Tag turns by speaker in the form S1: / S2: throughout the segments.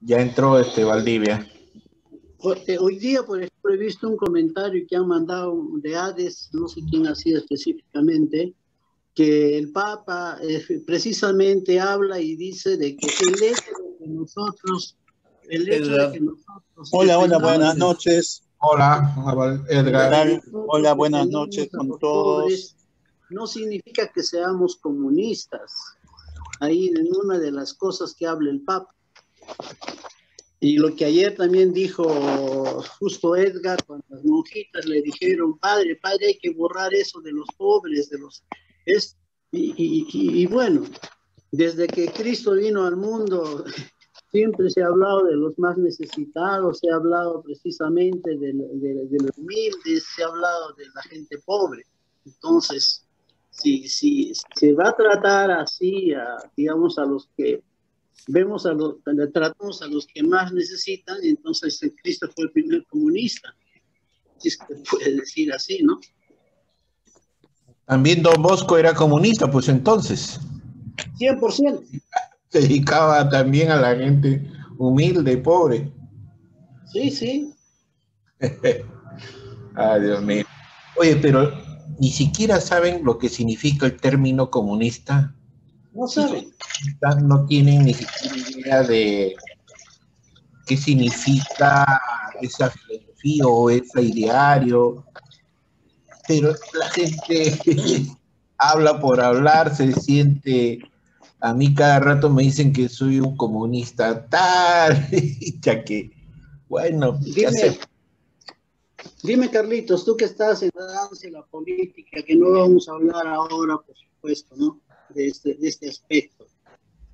S1: Ya entró Valdivia.
S2: Hoy día, por ejemplo, he visto un comentario que han mandado de Hades, no sé quién ha sido específicamente, que el Papa precisamente habla y dice de que el hecho de que nosotros,
S3: Hola, buenas noches.
S1: Hola, Edgar.
S3: ¿Qué tal? Hola, buenas noches con todos.
S2: Pobres, no significa que seamos comunistas. Ahí en una de las cosas que habla el Papa. Y lo que ayer también dijo justo Edgar, cuando las monjitas le dijeron, padre, hay que borrar eso de los pobres, y bueno, desde que Cristo vino al mundo, siempre se ha hablado de los más necesitados, se ha hablado precisamente de los humildes, se ha hablado de la gente pobre. Entonces, si se va a tratar así, digamos, a los que tratamos a los que más necesitan, entonces Cristo fue el primer comunista, si es que puede decir así, ¿no?
S1: También Don Bosco era comunista, pues entonces.
S2: 100%.
S1: Se dedicaba también a la gente humilde, pobre.
S2: Sí.
S1: Ay, Dios mío. Oye, pero ni siquiera saben lo que significa el término comunista.
S2: No saben.
S1: No tienen ni siquiera idea de qué significa esa filosofía o ese ideario. Pero la gente habla por hablar, se siente. A mí cada rato me dicen que soy un comunista tal, ya que, bueno, ¿qué hacer?
S2: Dime, Carlitos, tú que estás en la danza y la política, que no vamos a hablar ahora, por supuesto, ¿no? De este aspecto.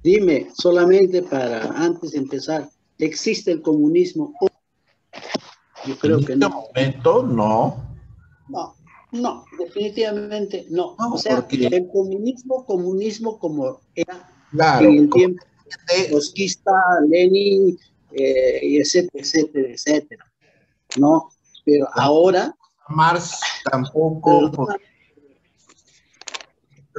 S2: Dime, solamente para, antes de empezar, ¿existe el comunismo? Yo creo que no.
S1: En este momento, no.
S2: No, definitivamente no.
S1: No,
S2: O sea,
S1: porque,
S2: el comunismo como era
S1: claro,
S2: en el tiempo trotskista, Lenin, y etcétera. No, pero ahora...
S1: Marx tampoco.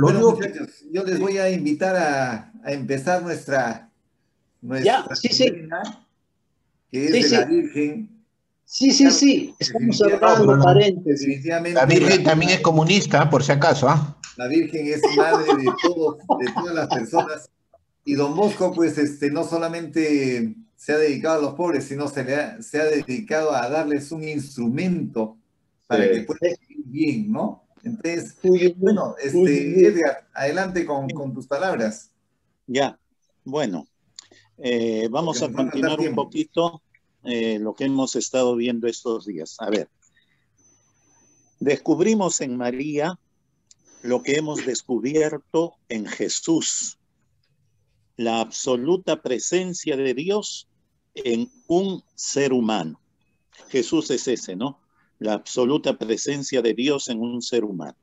S4: Bueno, muchachos, yo les voy a invitar a empezar nuestra novena, que es de la Virgen.
S2: Sí. Estamos hablando, paréntesis.
S4: Definitivamente.
S1: La Virgen también es comunista, por si acaso, ¿ah?
S4: La Virgen es madre de todas las personas. Y Don Bosco, pues, no solamente se ha dedicado a los pobres, sino se ha dedicado a darles un instrumento para que puedan vivir bien, ¿no? Entonces, bueno, Edgar, adelante con tus palabras.
S3: Ya, bueno, vamos a continuar un poquito lo que hemos estado viendo estos días. A ver, descubrimos en María lo que hemos descubierto en Jesús, la absoluta presencia de Dios en un ser humano. Jesús es ese, ¿no? La absoluta presencia de Dios en un ser humano.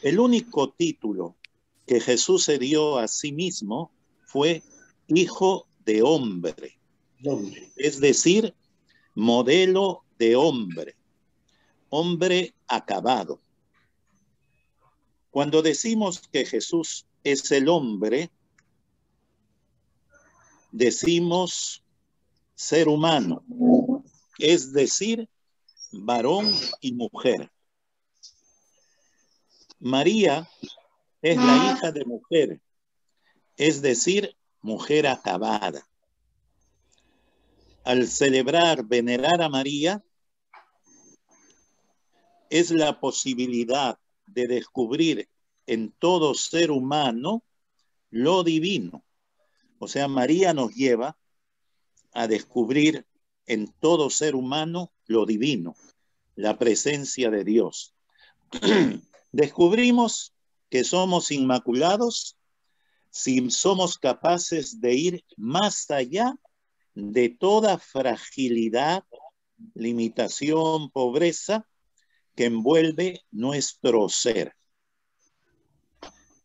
S3: El único título que Jesús se dio a sí mismo fue Hijo de Hombre, es decir, modelo de hombre, hombre acabado. Cuando decimos que Jesús es el hombre, decimos ser humano, es decir, varón y mujer. María es la hija de mujer, es decir, mujer acabada. Al celebrar, venerar a María, es la posibilidad de descubrir en todo ser humano lo divino. O sea, María nos lleva a descubrir en todo ser humano lo divino, la presencia de Dios. Descubrimos que somos inmaculados si somos capaces de ir más allá de toda fragilidad, limitación, pobreza que envuelve nuestro ser.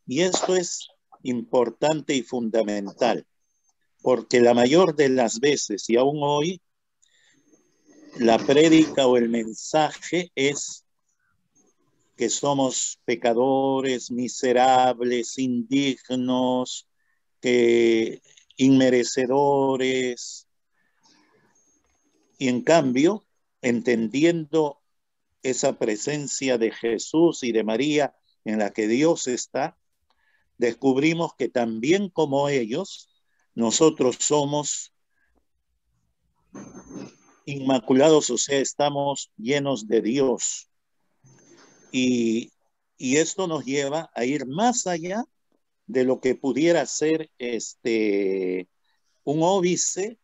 S3: Y esto es importante y fundamental, porque la mayor de las veces, y aún hoy, la prédica o el mensaje es que somos pecadores, miserables, indignos, que inmerecedores. Y en cambio, entendiendo esa presencia de Jesús y de María en la que Dios está, descubrimos que también como ellos, nosotros somos inmaculados, o sea, estamos llenos de Dios. Y esto nos lleva a ir más allá de lo que pudiera ser un óbice,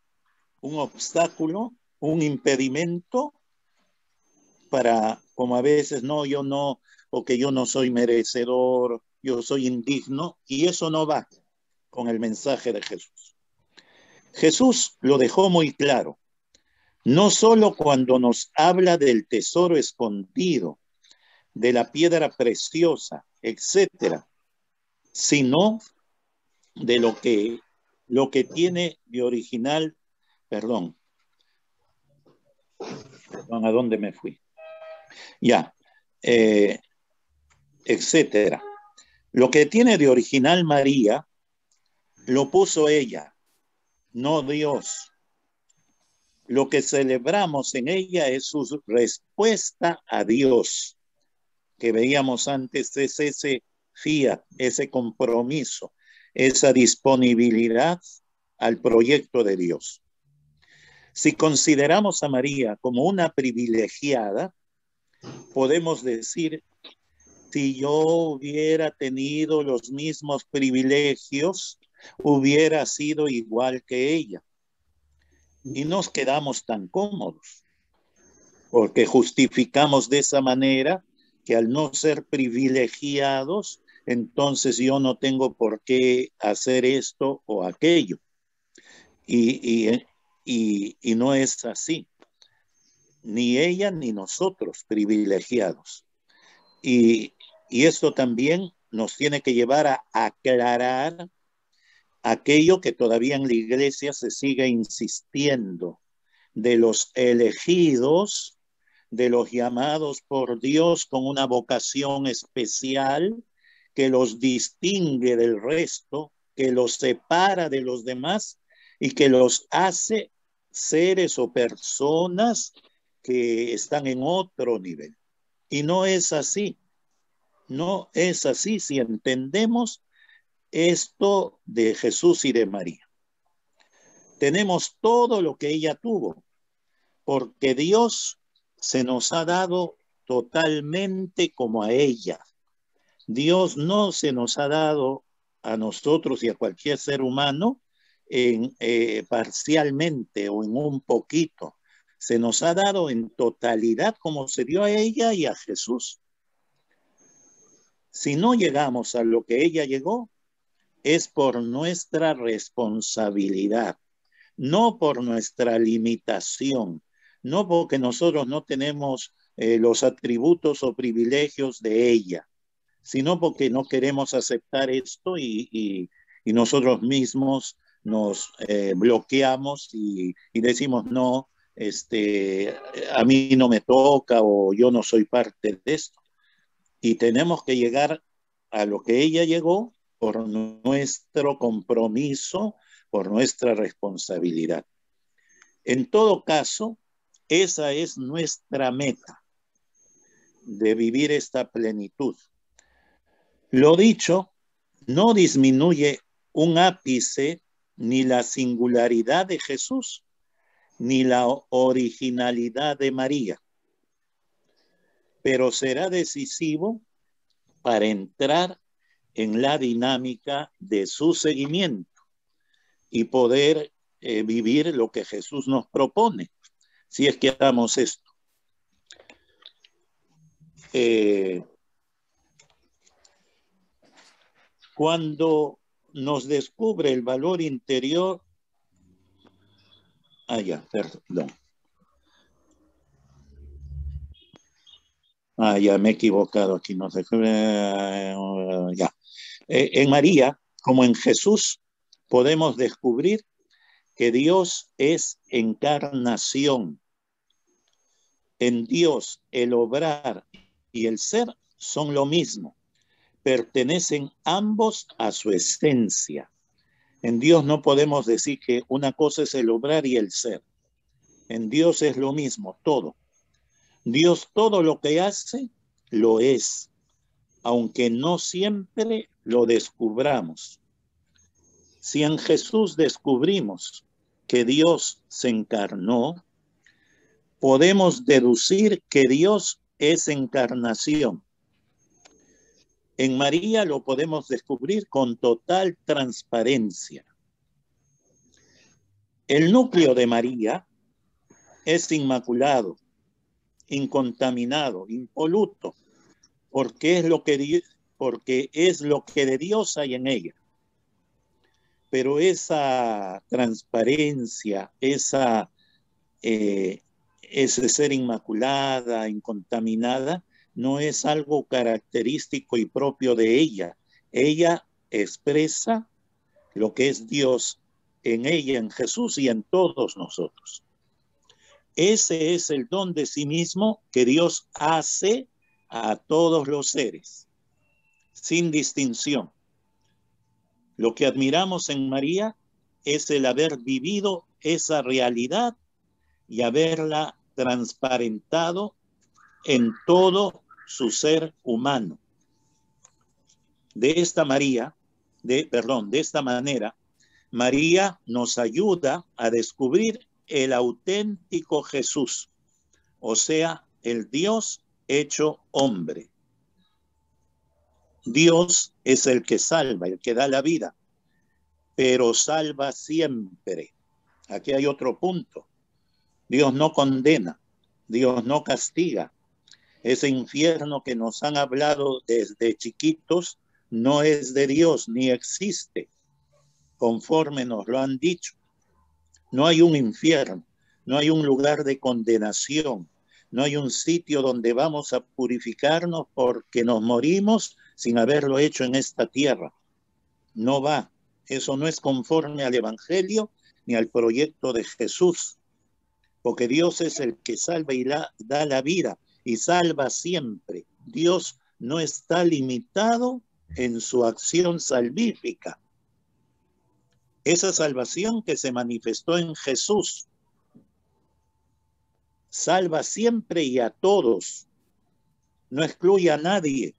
S3: un obstáculo, un impedimento para, como a veces, no, yo no, o que yo no soy merecedor, yo soy indigno, y eso no va con el mensaje de Jesús. Jesús lo dejó muy claro, no solo cuando nos habla del tesoro escondido, de la piedra preciosa, etcétera, sino de lo que tiene de original, perdón, ¿a dónde me fui? Ya, etcétera. Lo que tiene de original María, lo puso ella, no Dios. Lo que celebramos en ella es su respuesta a Dios, que veíamos antes, es ese fiat, ese compromiso, esa disponibilidad al proyecto de Dios. Si consideramos a María como una privilegiada, podemos decir, si yo hubiera tenido los mismos privilegios, hubiera sido igual que ella. Y nos quedamos tan cómodos, porque justificamos de esa manera que al no ser privilegiados, entonces yo no tengo por qué hacer esto o aquello. Y no es así. Ni ella ni nosotros privilegiados. Y esto también nos tiene que llevar a aclarar aquello que todavía en la iglesia se sigue insistiendo, de los elegidos, de los llamados por Dios con una vocación especial que los distingue del resto, que los separa de los demás y que los hace seres o personas que están en otro nivel. Y no es así. No es así si entendemos esto de Jesús y de María. Tenemos todo lo que ella tuvo, porque Dios se nos ha dado totalmente como a ella. Dios no se nos ha dado a nosotros y a cualquier ser humano parcialmente o en un poquito. Se nos ha dado en totalidad como se dio a ella y a Jesús. Si no llegamos a lo que ella llegó, es por nuestra responsabilidad, no por nuestra limitación, no porque nosotros no tenemos los atributos o privilegios de ella, sino porque no queremos aceptar esto y nosotros mismos nos bloqueamos y decimos no, a mí no me toca o yo no soy parte de esto. Y tenemos que llegar a lo que ella llegó por nuestro compromiso, por nuestra responsabilidad. En todo caso, esa es nuestra meta, de vivir esta plenitud. Lo dicho no disminuye un ápice ni la singularidad de Jesús, ni la originalidad de María, pero será decisivo para entrar en la dinámica de su seguimiento y poder vivir lo que Jesús nos propone, si es que hagamos esto. Cuando nos descubre el valor interior, perdón. Ya me he equivocado aquí, no sé. Ya. En María, como en Jesús, podemos descubrir que Dios es encarnación. En Dios, el obrar y el ser son lo mismo. Pertenecen ambos a su esencia. En Dios no podemos decir que una cosa es el obrar y el ser. En Dios es lo mismo, todo. Dios todo lo que hace, lo es, aunque no siempre lo descubramos. Si en Jesús descubrimos que Dios se encarnó, podemos deducir que Dios es encarnación. En María lo podemos descubrir con total transparencia. El núcleo de María es inmaculado, incontaminado, impoluto, porque es lo que de Dios hay en ella. Pero esa transparencia, ese ser inmaculada, incontaminada, no es algo característico y propio de ella. Ella expresa lo que es Dios en ella, en Jesús y en todos nosotros. Ese es el don de sí mismo que Dios hace a todos los seres, sin distinción. Lo que admiramos en María es el haber vivido esa realidad y haberla transparentado en todo su ser humano. De esta manera, María nos ayuda a descubrir el auténtico Jesús, o sea, el Dios hecho hombre. Dios es el que salva, el que da la vida, pero salva siempre. Aquí hay otro punto. Dios no condena, Dios no castiga. Ese infierno que nos han hablado desde chiquitos no es de Dios ni existe, conforme nos lo han dicho. No hay un infierno, no hay un lugar de condenación, no hay un sitio donde vamos a purificarnos porque nos morimos sin haberlo hecho en esta tierra. No va, eso no es conforme al Evangelio ni al proyecto de Jesús, porque Dios es el que salva y da la vida y salva siempre. Dios no está limitado en su acción salvífica. Esa salvación que se manifestó en Jesús salva siempre y a todos, no excluye a nadie.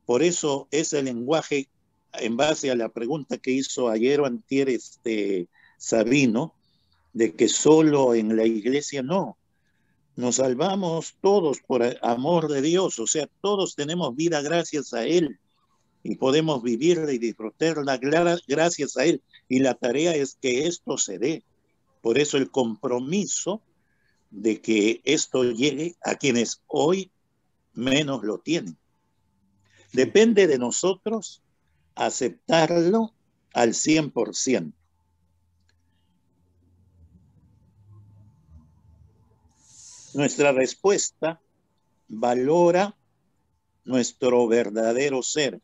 S3: Por eso es el lenguaje, en base a la pregunta que hizo ayer o antier Sabino, de que solo en la iglesia no. Nos salvamos todos por amor de Dios, o sea, todos tenemos vida gracias a Él y podemos vivirla y disfrutarla gracias a Él. Y la tarea es que esto se dé. Por eso el compromiso de que esto llegue a quienes hoy menos lo tienen. Depende de nosotros aceptarlo al 100%. Nuestra respuesta valora nuestro verdadero ser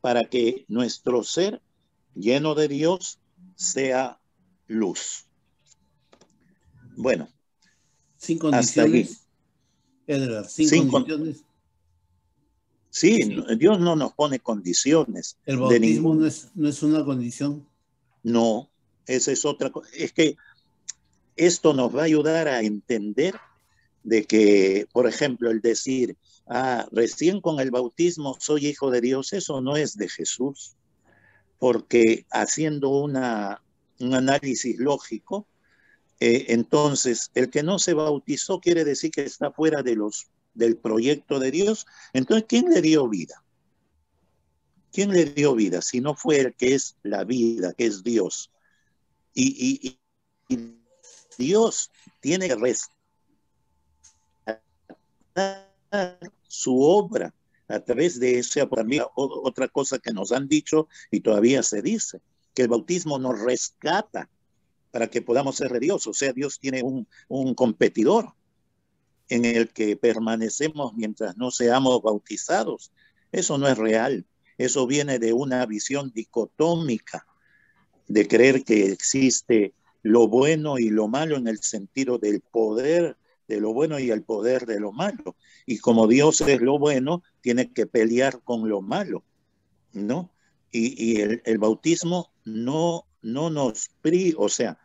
S3: para que nuestro ser lleno de Dios sea luz. Bueno,
S2: sin condiciones, Edgar, sin condiciones.
S3: Sí, Dios no nos pone condiciones.
S2: ¿El bautismo no es una condición?
S3: No, esa es otra cosa. Es que esto nos va a ayudar a entender de que, por ejemplo, el decir, recién con el bautismo soy hijo de Dios, eso no es de Jesús, porque haciendo un análisis lógico, entonces el que no se bautizó quiere decir que está fuera del proyecto de Dios. Entonces, ¿quién le dio vida? ¿Quién le dio vida? Si no fue el que es la vida, que es Dios. Y Dios tiene que rescatar su obra a través de eso. También otra cosa que nos han dicho y todavía se dice, que el bautismo nos rescata para que podamos ser de Dios. O sea, Dios tiene un competidor en el que permanecemos mientras no seamos bautizados. Eso no es real. Eso viene de una visión dicotómica, de creer que existe lo bueno y lo malo en el sentido del poder de lo bueno y el poder de lo malo. Y como Dios es lo bueno, tiene que pelear con lo malo, ¿no? Y el bautismo no nos o sea,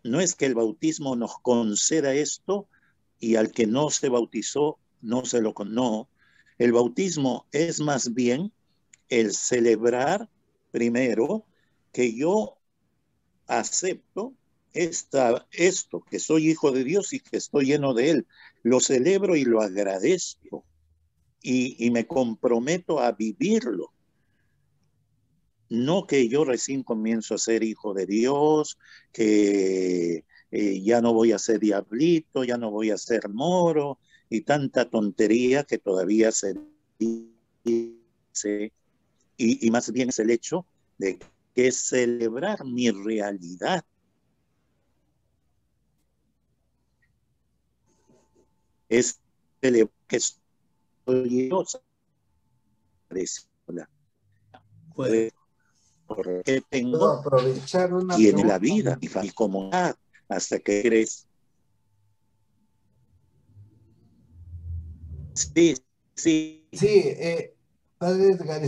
S3: no es que el bautismo nos conceda esto y al que no se bautizó no se lo no. El bautismo es más bien el celebrar primero que yo acepto esto, que soy hijo de Dios y que estoy lleno de Él. Lo celebro y lo agradezco y me comprometo a vivirlo. No que yo recién comienzo a ser hijo de Dios, que ya no voy a ser diablito, ya no voy a ser moro y tanta tontería que todavía se dice. Y más bien es el hecho de que es celebrar mi realidad. Es celebrar que soy Dios.
S5: Bueno,
S3: Porque
S5: puedo
S3: tengo
S5: aprovechar una
S3: y en
S5: pregunta.
S3: la vida y comunidad hasta que eres. Sí, sí.
S5: Sí, padre Edgar,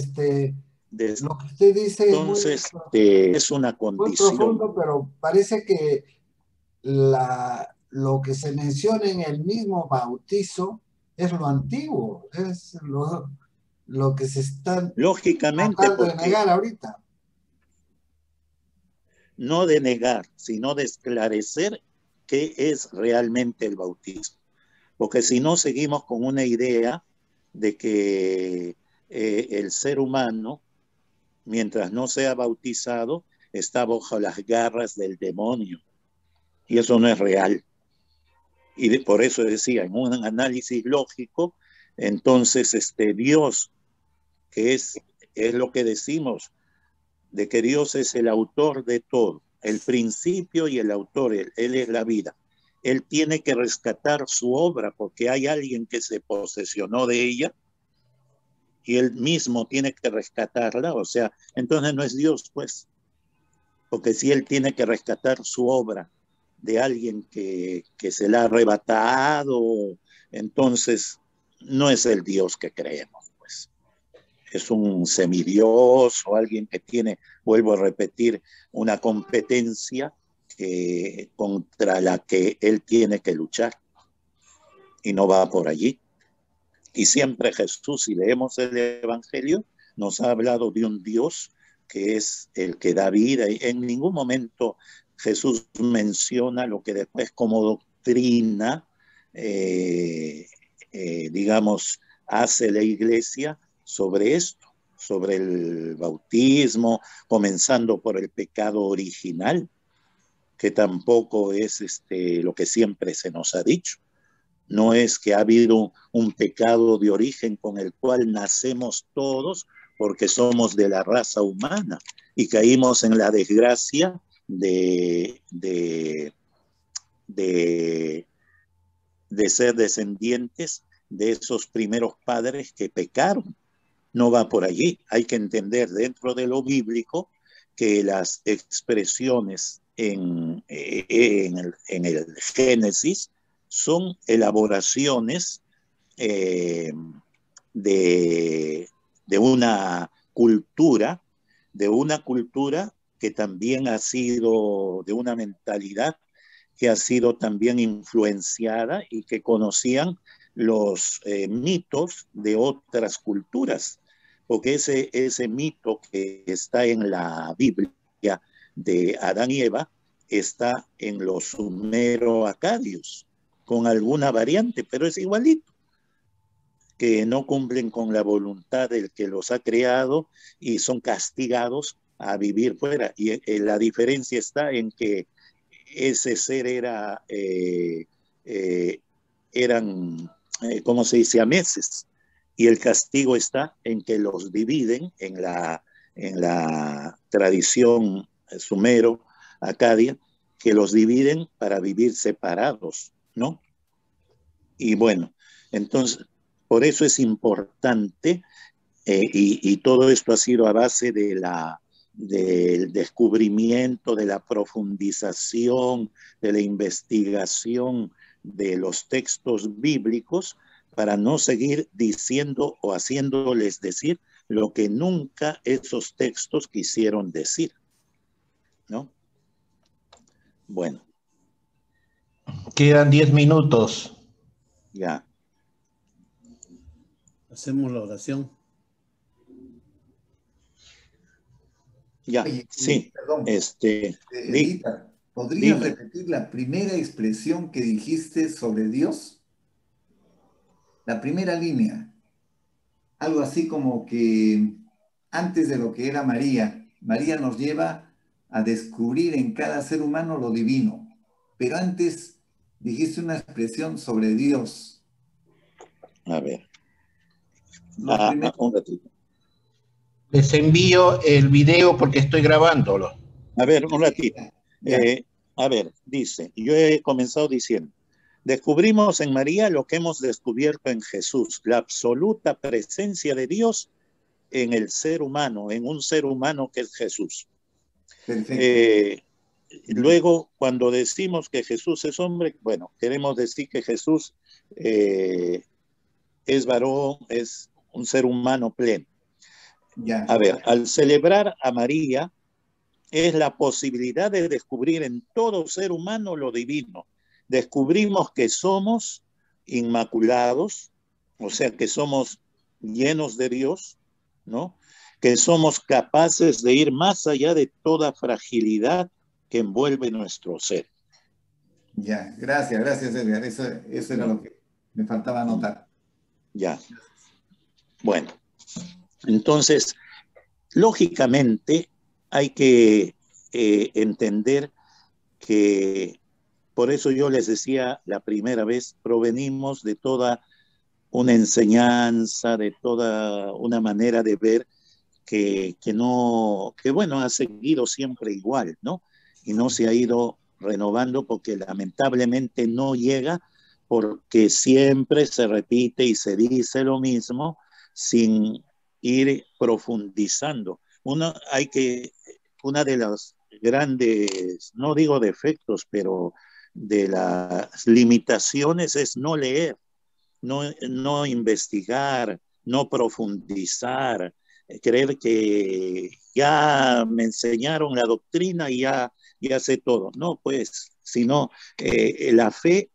S5: lo que usted dice es
S3: Entonces, es una
S5: muy
S3: condición.
S5: profundo, pero parece que lo que se menciona en el mismo bautizo es lo antiguo, es lo que se está
S3: Lógicamente,
S5: tratando de
S3: porque
S5: negar ahorita.
S3: no de negar, sino de esclarecer qué es realmente el bautismo. Porque si no, seguimos con una idea de que el ser humano, mientras no sea bautizado, está bajo las garras del demonio. Y eso no es real. Y por eso decía, en un análisis lógico, entonces Dios, que es lo que decimos, de que Dios es el autor de todo, el principio y el autor, él es la vida. Él tiene que rescatar su obra porque hay alguien que se posesionó de ella y él mismo tiene que rescatarla, o sea, entonces no es Dios, pues, porque si él tiene que rescatar su obra de alguien que se la ha arrebatado, entonces no es el Dios que creemos, pues. Es un semidios o alguien que tiene, vuelvo a repetir, una competencia contra la que él tiene que luchar y no va por allí. Y siempre Jesús, si leemos el Evangelio, nos ha hablado de un Dios que es el que da vida. Y en ningún momento Jesús menciona lo que después como doctrina, digamos, hace la iglesia sobre esto, sobre el bautismo, comenzando por el pecado original, que tampoco es lo que siempre se nos ha dicho. No es que ha habido un pecado de origen con el cual nacemos todos porque somos de la raza humana y caímos en la desgracia de ser descendientes de esos primeros padres que pecaron. No va por allí. Hay que entender dentro de lo bíblico que las expresiones en el Génesis son elaboraciones eh, de, una cultura, que también ha sido de una mentalidad que ha sido también influenciada y que conocían los mitos de otras culturas, porque ese mito que está en la Biblia de Adán y Eva está en los sumero-acadios, con alguna variante, pero es igualito, que no cumplen con la voluntad del que los ha creado y son castigados a vivir fuera. Y la diferencia está en que ese ser eran, ¿cómo se dice?, siameses, y el castigo está en que los dividen en la tradición sumero-acadia, que los dividen para vivir separados, ¿no? Y bueno, entonces, por eso es importante, y todo esto ha sido a base del descubrimiento, de la profundización, de la investigación de los textos bíblicos, para no seguir diciendo o haciéndoles decir lo que nunca esos textos quisieron decir, ¿no? Bueno.
S1: Quedan 10 minutos.
S3: Ya.
S6: Hacemos la oración.
S3: Ya,
S4: Oye,
S3: sí.
S4: perdón.
S3: Di.
S4: Edita, ¿podrías repetir la primera expresión que dijiste sobre Dios? La primera línea. Algo así como que antes de lo que era María, María nos lleva a descubrir en cada ser humano lo divino. Pero antes dijiste una expresión sobre Dios.
S3: A ver.
S4: Lo primero.
S3: Un ratito.
S1: Les envío el video porque estoy grabándolo.
S3: A ver, un ratito.
S4: Ya.
S3: A ver, dice, yo he comenzado diciendo, descubrimos en María lo que hemos descubierto en Jesús, la absoluta presencia de Dios en el ser humano, en un ser humano que es Jesús.
S4: Perfecto.
S3: Luego, cuando decimos que Jesús es hombre, bueno, queremos decir que Jesús es varón, es un ser humano pleno.
S4: Ya.
S3: A ver, al celebrar a María, es la posibilidad de descubrir en todo ser humano lo divino. Descubrimos que somos inmaculados, o sea, que somos llenos de Dios, ¿no? Que somos capaces de ir más allá de toda fragilidad que envuelve nuestro ser.
S4: Ya, gracias, Edgar. Eso era lo que me faltaba anotar.
S3: Ya. Bueno, entonces, lógicamente, hay que entender que, por eso yo les decía la primera vez, provenimos de toda una enseñanza, de toda una manera de ver que bueno, ha seguido siempre igual, ¿no? Y no se ha ido renovando porque lamentablemente no llega, porque siempre se repite y se dice lo mismo sin ir profundizando. Una de las grandes, no digo defectos, pero de las limitaciones es no leer, no investigar, no profundizar, creer que ya me enseñaron la doctrina y ya sé todo. No, pues, sino la fe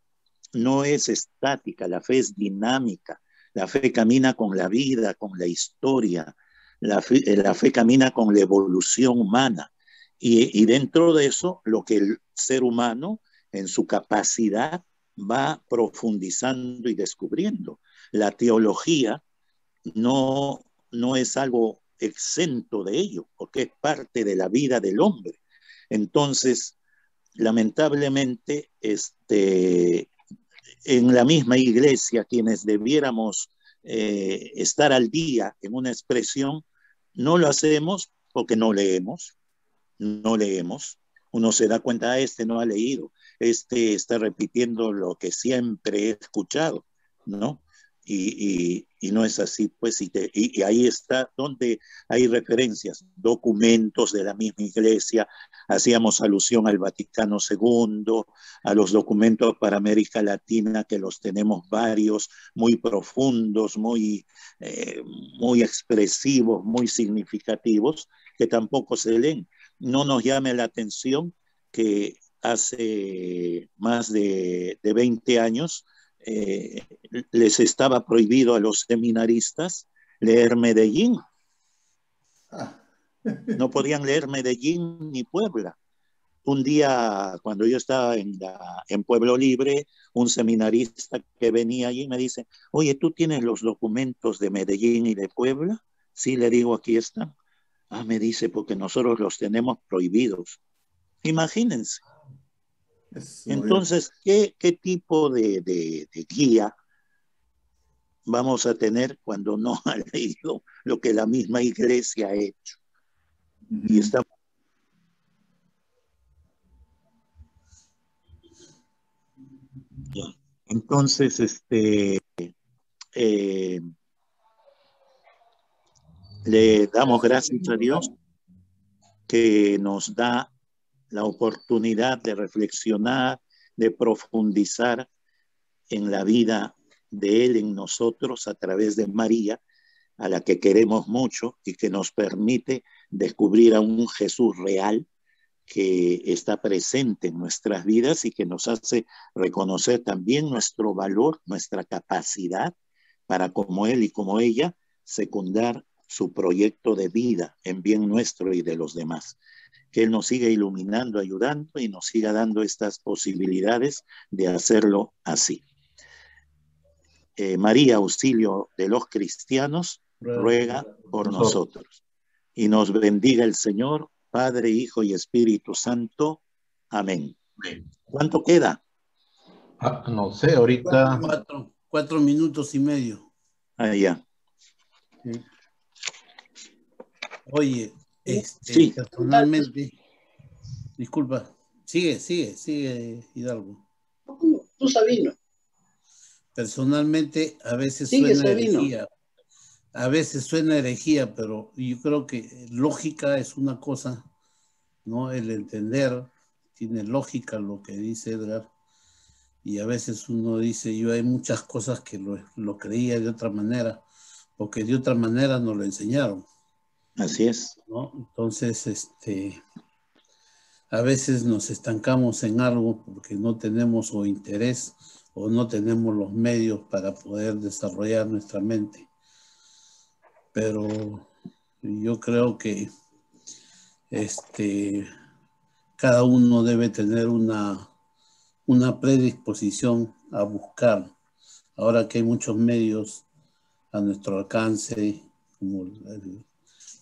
S3: no es estática, la fe es dinámica, la fe camina con la vida, con la historia, la fe camina con la evolución humana. Y dentro de eso, lo que el ser humano, en su capacidad, va profundizando y descubriendo. La teología no es algo exento de ello, porque es parte de la vida del hombre. Entonces, lamentablemente, en la misma iglesia, quienes debiéramos estar al día en una expresión, no lo hacemos porque no leemos. Uno se da cuenta, no ha leído, está repitiendo lo que siempre he escuchado, ¿no? Y no es así, pues, y ahí está donde hay referencias, documentos de la misma iglesia, hacíamos alusión al Vaticano II, a los documentos para América Latina, que los tenemos varios, muy profundos, muy expresivos, muy significativos, que tampoco se leen. No nos llame la atención que hace más de 20 años les estaba prohibido a los seminaristas leer Medellín. No podían leer Medellín ni Puebla. Un día, cuando yo estaba en Pueblo Libre, un seminarista que venía allí me dice, oye, ¿tú tienes los documentos de Medellín y de Puebla? Sí, le digo, aquí están. Me dice, porque nosotros los tenemos prohibidos. Imagínense. Entonces, ¿qué tipo de guía vamos a tener cuando no ha leído lo que la misma iglesia ha hecho? Y estamos... Entonces, le damos gracias a Dios que nos da la oportunidad de reflexionar, de profundizar en la vida de Él en nosotros a través de María, a la que queremos mucho y que nos permite descubrir a un Jesús real que está presente en nuestras vidas y que nos hace reconocer también nuestro valor, nuestra capacidad para, como Él y como ella, secundar su proyecto de vida en bien nuestro y de los demás. Que Él nos siga iluminando, ayudando y nos siga dando estas posibilidades de hacerlo así. María, auxilio de los cristianos, ruega por nosotros. Y nos bendiga el Señor, Padre, Hijo y Espíritu Santo. Amén. ¿Cuánto queda?
S1: No sé, ahorita.
S6: 4 minutos y medio.
S3: Ya.
S6: Sí. Oye,
S3: sí.
S6: Personalmente, disculpa, sigue, Hidalgo.
S2: Tú, Sabino.
S6: Personalmente, a veces
S2: Sigue,
S6: suena
S2: Sabino.
S6: herejía. A veces suena herejía, pero yo creo que lógica es una cosa, ¿no? El entender, tiene lógica lo que dice Edgar, y a veces uno dice, yo hay muchas cosas que lo creía de otra manera, porque de otra manera nos lo enseñaron.
S3: Así es.
S6: ¿No? Entonces, a veces nos estancamos en algo porque no tenemos o interés o no tenemos los medios para poder desarrollar nuestra mente. Pero yo creo que cada uno debe tener una predisposición a buscar. Ahora que hay muchos medios a nuestro alcance, como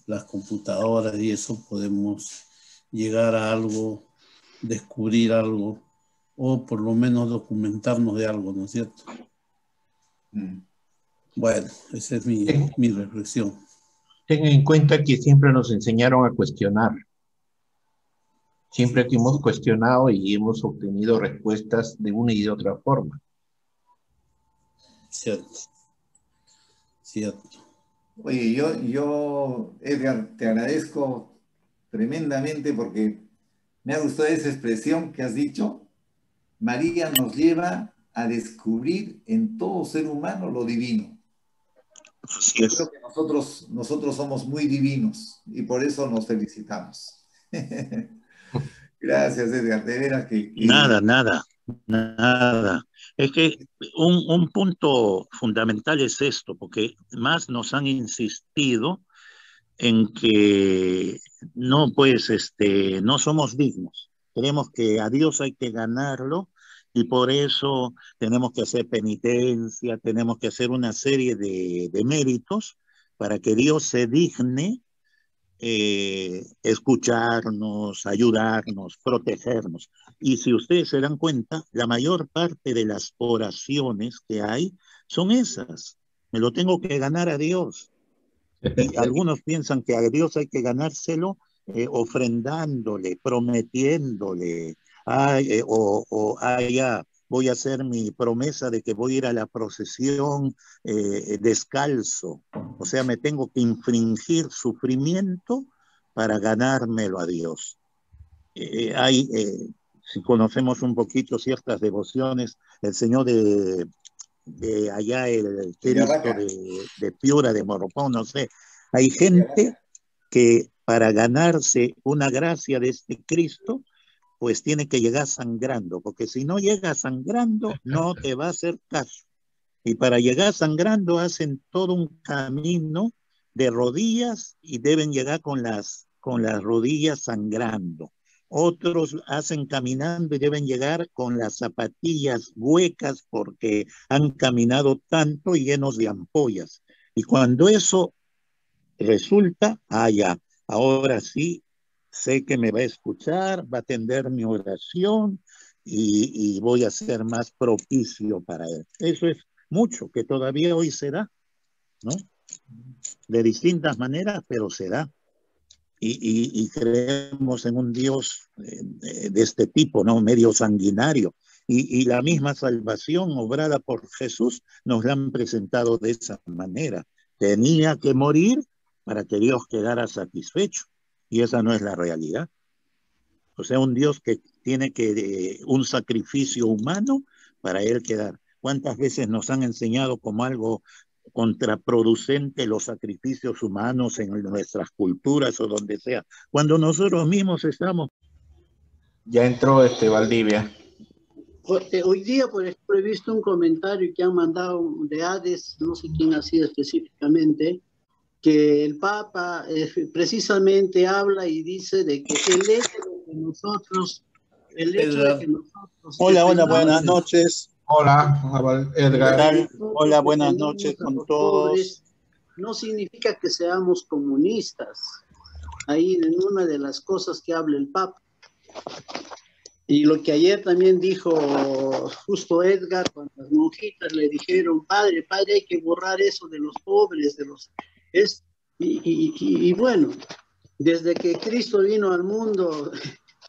S6: las computadoras y eso, podemos llegar a algo, descubrir algo, o por lo menos documentarnos de algo, ¿no es cierto? Bueno, esa es mi reflexión.
S1: Tengan en cuenta que siempre nos enseñaron a cuestionar. Siempre que hemos cuestionado y hemos obtenido respuestas de una y de otra forma.
S6: Cierto.
S4: Oye, yo, Edgar, te agradezco tremendamente porque me ha gustado esa expresión que has dicho. María nos lleva a descubrir en todo ser humano lo divino.
S3: Así es.
S4: Creo que nosotros somos muy divinos y por eso nos felicitamos. Gracias, Edgar. De veras que...
S3: Nada. Es que un punto fundamental es esto, porque más nos han insistido en que no, pues, no somos dignos. Creemos que a Dios hay que ganarlo y por eso tenemos que hacer penitencia, tenemos que hacer una serie de méritos para que Dios se digne escucharnos, ayudarnos, protegernos. Y si ustedes se dan cuenta, la mayor parte de las oraciones que hay son esas. Me lo tengo que ganar a Dios. Y algunos piensan que a Dios hay que ganárselo ofrendándole, prometiéndole, ya voy a hacer mi promesa de que voy a ir a la procesión descalzo. O sea, me tengo que infringir sufrimiento para ganármelo a Dios. Si conocemos un poquito ciertas devociones, el Señor de allá, el Cristo de Piura, de Moropón, no sé, hay gente que para ganarse una gracia de este Cristo, pues tiene que llegar sangrando, porque si no llega sangrando, no te va a hacer caso. Y para llegar sangrando hacen todo un camino de rodillas y deben llegar con las rodillas sangrando. Otros hacen caminando y deben llegar con las zapatillas huecas porque han caminado tanto y llenos de ampollas. Y cuando eso resulta, ya, ahora sí, sé que me va a escuchar, va a atender mi oración y voy a ser más propicio para él. Eso es mucho que todavía hoy se da, ¿no? De distintas maneras, pero se da. Y creemos en un Dios de este tipo, ¿no? Medio sanguinario. Y la misma salvación obrada por Jesús nos la han presentado de esa manera. Tenía que morir para que Dios quedara satisfecho. Y esa no es la realidad. O sea, un Dios que tiene un sacrificio humano para él quedar. ¿Cuántas veces nos han enseñado como algo contraproducente los sacrificios humanos en nuestras culturas o donde sea, cuando nosotros mismos estamos.
S1: Ya entró Valdivia.
S2: Hoy día, por ejemplo, he visto un comentario que han mandado de Hades, no sé quién ha sido específicamente, que el Papa precisamente habla y dice de que el hecho de que nosotros,
S3: Hola, buenas noches.
S1: Hola, Edgar.
S3: Hola, buenas noches con todos. Pobres,
S2: no significa que seamos comunistas. Ahí en una de las cosas que habla el Papa. Y lo que ayer también dijo justo Edgar, cuando las monjitas le dijeron, padre, hay que borrar eso de los pobres, y bueno, desde que Cristo vino al mundo,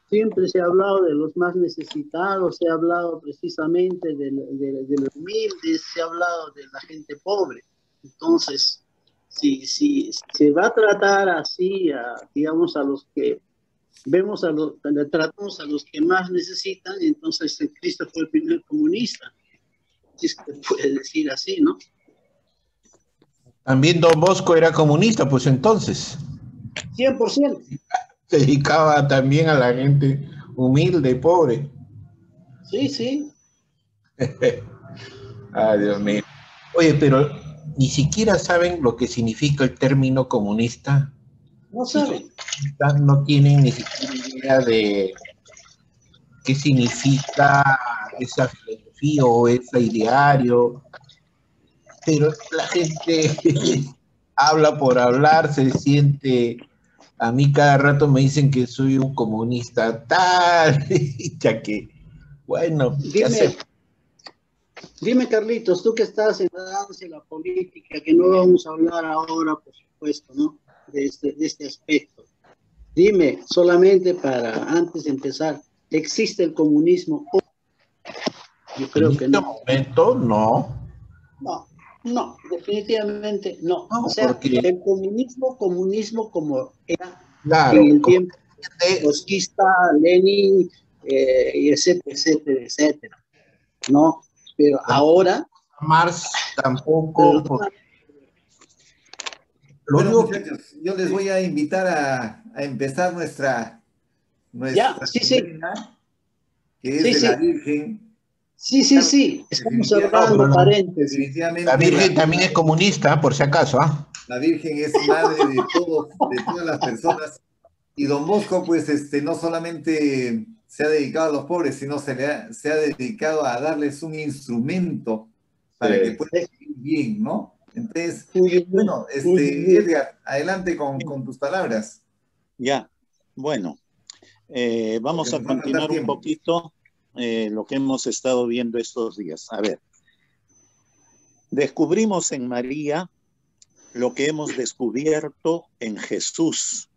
S2: siempre se ha hablado de los más necesitados, se ha hablado precisamente de los humildes, se ha hablado de la gente pobre. Entonces, si se va a tratar así, digamos, a los que tratamos a los que más necesitan, entonces Cristo fue el primer comunista. Si es que puede decir así, ¿no?
S1: También Don Bosco era comunista, pues entonces.
S2: 100%.
S1: Se dedicaba también a la gente humilde, pobre.
S2: Sí.
S1: Ay, Dios mío. Oye, pero ni siquiera saben lo que significa el término comunista.
S2: No saben.
S1: No tienen ni siquiera idea de qué significa esa filosofía o ese ideario. Pero la gente habla por hablar, se siente... A mí cada rato me dicen que soy un comunista tal, ya que, bueno,
S2: dime, Carlitos, tú que estás en la política, que no vamos a hablar ahora, por supuesto, ¿no? De este aspecto. Dime, solamente para, antes de empezar, ¿existe el comunismo? Yo creo que no.
S1: En este momento, no.
S2: No, definitivamente no. O sea, porque el comunismo como era en el tiempo trotskista, Lenin, etcétera. No, pero ahora...
S1: Marx tampoco.
S4: Bueno, muchachos, yo les voy a invitar a empezar nuestra novena, que es de la Virgen.
S2: Sí. Estamos hablando, paréntesis.
S1: La Virgen también es comunista, por si acaso.
S4: La Virgen es madre de todas las personas. Y Don Bosco, pues, no solamente se ha dedicado a los pobres, sino se ha dedicado a darles un instrumento para que puedan vivir bien, ¿no? Entonces, bueno, Edgar, adelante con tus palabras.
S3: Ya, bueno, vamos a continuar un poquito lo que hemos estado viendo estos días. A ver, descubrimos en María lo que hemos descubierto en Jesús,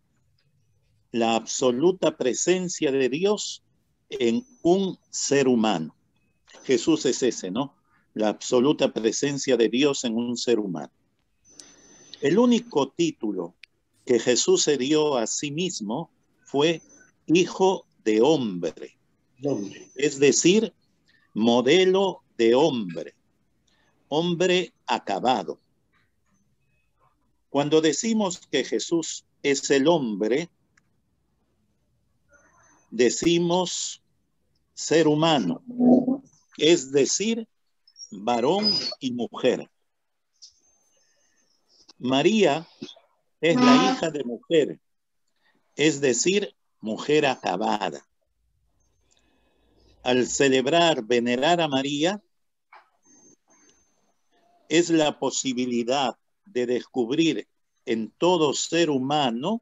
S3: la absoluta presencia de Dios en un ser humano. Jesús es ese, ¿no? La absoluta presencia de Dios en un ser humano. El único título que Jesús se dio a sí mismo fue Hijo de Hombre. Es decir, modelo de hombre, hombre acabado. Cuando decimos que Jesús es el hombre, decimos ser humano, es decir, varón y mujer. María es la hija de mujer, es decir, mujer acabada. Al celebrar, venerar a María, es la posibilidad de descubrir en todo ser humano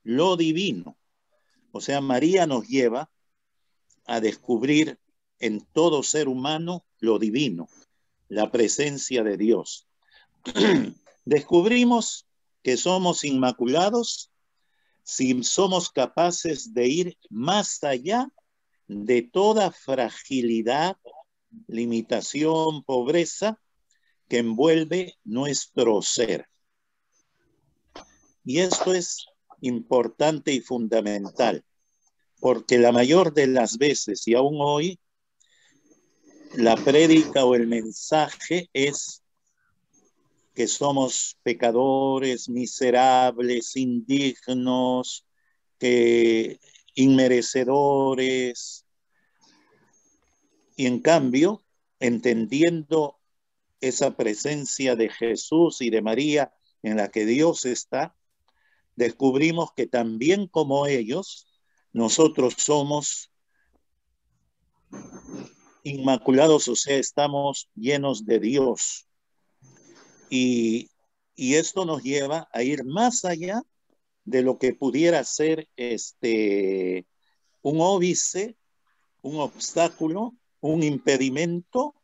S3: lo divino. O sea, María nos lleva a descubrir en todo ser humano lo divino, la presencia de Dios. Descubrimos que somos inmaculados si somos capaces de ir más allá de toda fragilidad, limitación, pobreza que envuelve nuestro ser. Y esto es importante y fundamental, porque la mayor de las veces, y aún hoy, la prédica o el mensaje es que somos pecadores, miserables, indignos, que inmerecedores. Y en cambio, entendiendo esa presencia de Jesús y de María en la que Dios está, descubrimos que también como ellos, nosotros somos inmaculados, o sea, estamos llenos de Dios. Y esto nos lleva a ir más allá de lo que pudiera ser un óbice, un obstáculo, un impedimento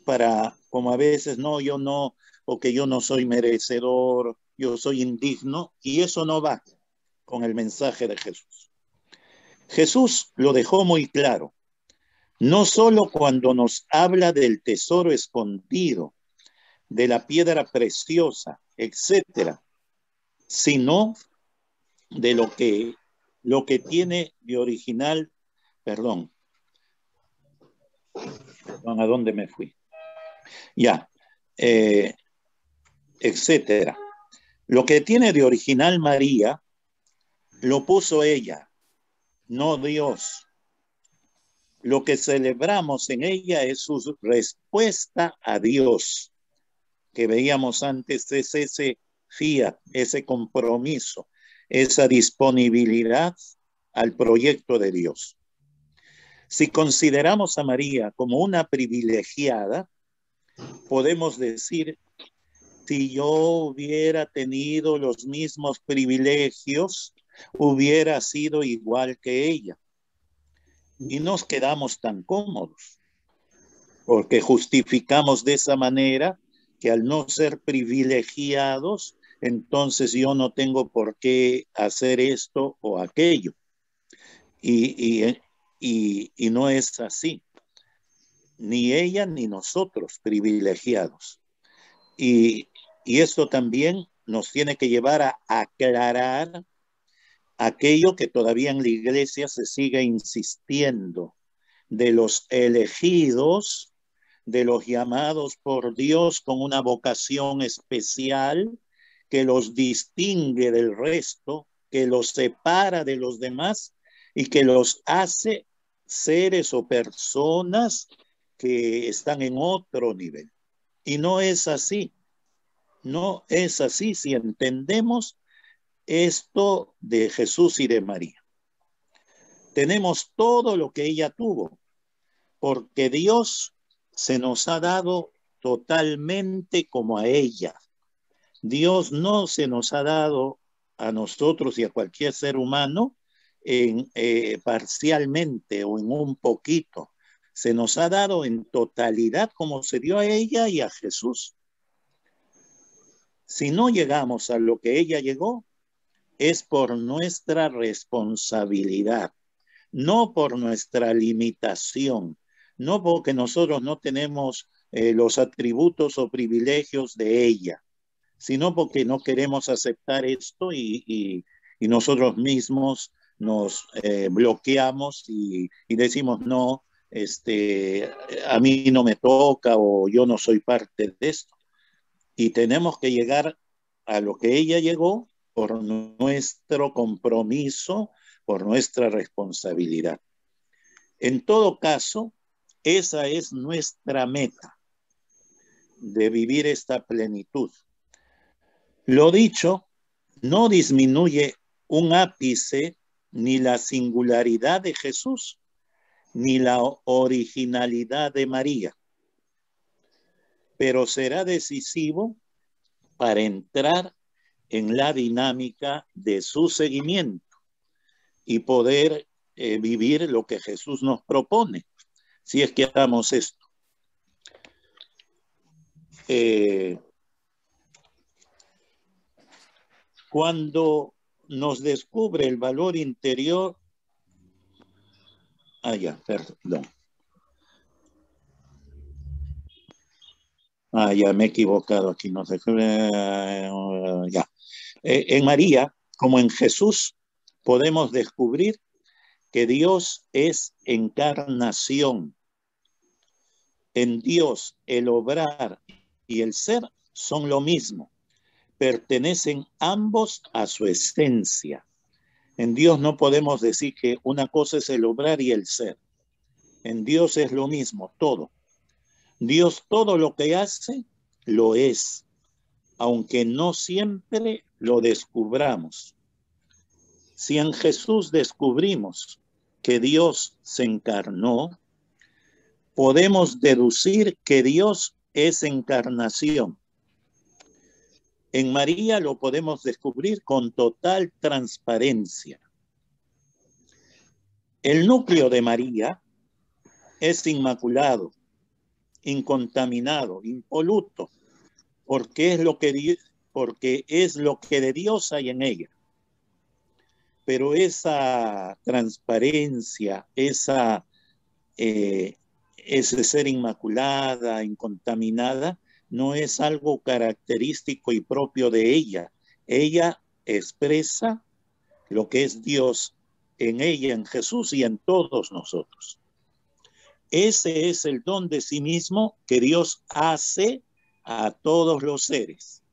S3: para, como a veces, no, yo no, o que yo no soy merecedor, yo soy indigno, y eso no va con el mensaje de Jesús. Jesús lo dejó muy claro, no solo cuando nos habla del tesoro escondido, de la piedra preciosa, etcétera, sino de lo que tiene de original, perdón, ¿a dónde me fui? Ya, etcétera. Lo que tiene de original María, lo puso ella, no Dios. Lo que celebramos en ella es su respuesta a Dios, que veíamos antes, es ese fiat, ese compromiso, esa disponibilidad al proyecto de Dios. Si consideramos a María como una privilegiada, podemos decir, si yo hubiera tenido los mismos privilegios, hubiera sido igual que ella. Y nos quedamos tan cómodos, porque justificamos de esa manera que al no ser privilegiados, entonces yo no tengo por qué hacer esto o aquello. Y no es así. Ni ella ni nosotros privilegiados. Y esto también nos tiene que llevar a aclarar aquello que todavía en la iglesia se sigue insistiendo, de los elegidos, de los llamados por Dios con una vocación especial que los distingue del resto, que los separa de los demás y que los hace seres o personas que están en otro nivel. Y no es así. No es así si entendemos esto de Jesús y de María. Tenemos todo lo que ella tuvo, porque Dios se nos ha dado totalmente como a ella. Dios no se nos ha dado a nosotros y a cualquier ser humano parcialmente o en un poquito. Se nos ha dado en totalidad como se dio a ella y a Jesús. Si no llegamos a lo que ella llegó, es por nuestra responsabilidad, no por nuestra limitación, no porque nosotros no tenemos los atributos o privilegios de ella, sino porque no queremos aceptar esto y nosotros mismos nos bloqueamos y decimos no, a mí no me toca o yo no soy parte de esto. Y tenemos que llegar a lo que ella llegó por nuestro compromiso, por nuestra responsabilidad. En todo caso, esa es nuestra meta, de vivir esta plenitud. Lo dicho no disminuye un ápice ni la singularidad de Jesús, ni la originalidad de María, pero será decisivo para entrar en la dinámica de su seguimiento y poder vivir lo que Jesús nos propone, si es que hagamos esto. Cuando nos descubre el valor interior, perdón. Ya me he equivocado aquí, no sé. Ya. En María, como en Jesús, podemos descubrir que Dios es encarnación. En Dios, el obrar y el ser son lo mismo. Pertenecen ambos a su esencia. En Dios no podemos decir que una cosa es el obrar y el ser. En Dios es lo mismo, todo. Dios todo lo que hace, lo es, aunque no siempre lo descubramos. Si en Jesús descubrimos que Dios se encarnó, podemos deducir que Dios es encarnación. En María lo podemos descubrir con total transparencia. El núcleo de María es inmaculado, incontaminado, impoluto, porque es lo que de Dios hay en ella. Pero esa transparencia, ese ser inmaculada, incontaminada, no es algo característico y propio de ella. Ella expresa lo que es Dios en ella, en Jesús y en todos nosotros. Ese es el don de sí mismo que Dios hace a todos los seres,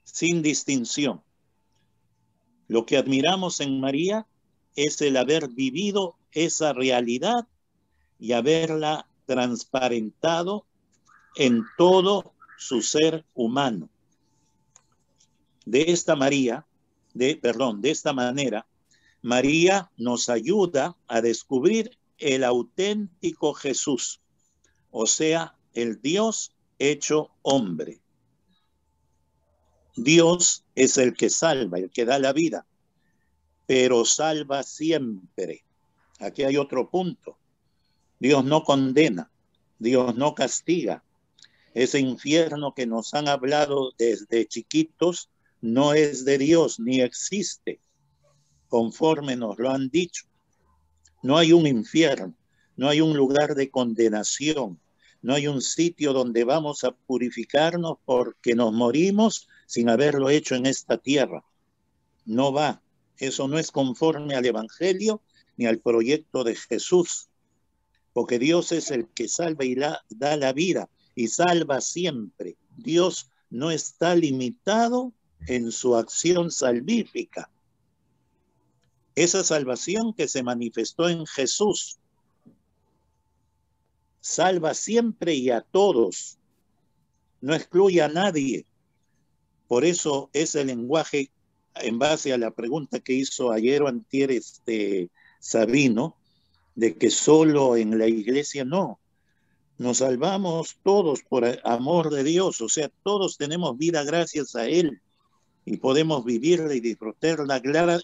S3: sin distinción. Lo que admiramos en María es el haber vivido esa realidad y haberla transparentado en todo su ser humano. De esta manera, María nos ayuda a descubrir el auténtico Jesús, o sea, el Dios hecho hombre. Dios es el que salva, el que da la vida, pero salva siempre. Aquí hay otro punto. Dios no condena, Dios no castiga. Ese infierno que nos han hablado desde chiquitos no es de Dios ni existe, conforme nos lo han dicho. No hay un infierno, no hay un lugar de condenación, no hay un sitio donde vamos a purificarnos porque nos morimos sin haberlo hecho en esta tierra. No va, eso no es conforme al Evangelio ni al proyecto de Jesús, porque Dios es el que salva y da la vida y salva siempre. Dios no está limitado en su acción salvífica. Esa salvación que se manifestó en Jesús salva siempre y a todos, no excluye a nadie. Por eso es el lenguaje, en base a la pregunta que hizo ayer o antier Sabino, de que solo en la iglesia no. Nos salvamos todos por amor de Dios, o sea, todos tenemos vida gracias a Él y podemos vivirla y disfrutarla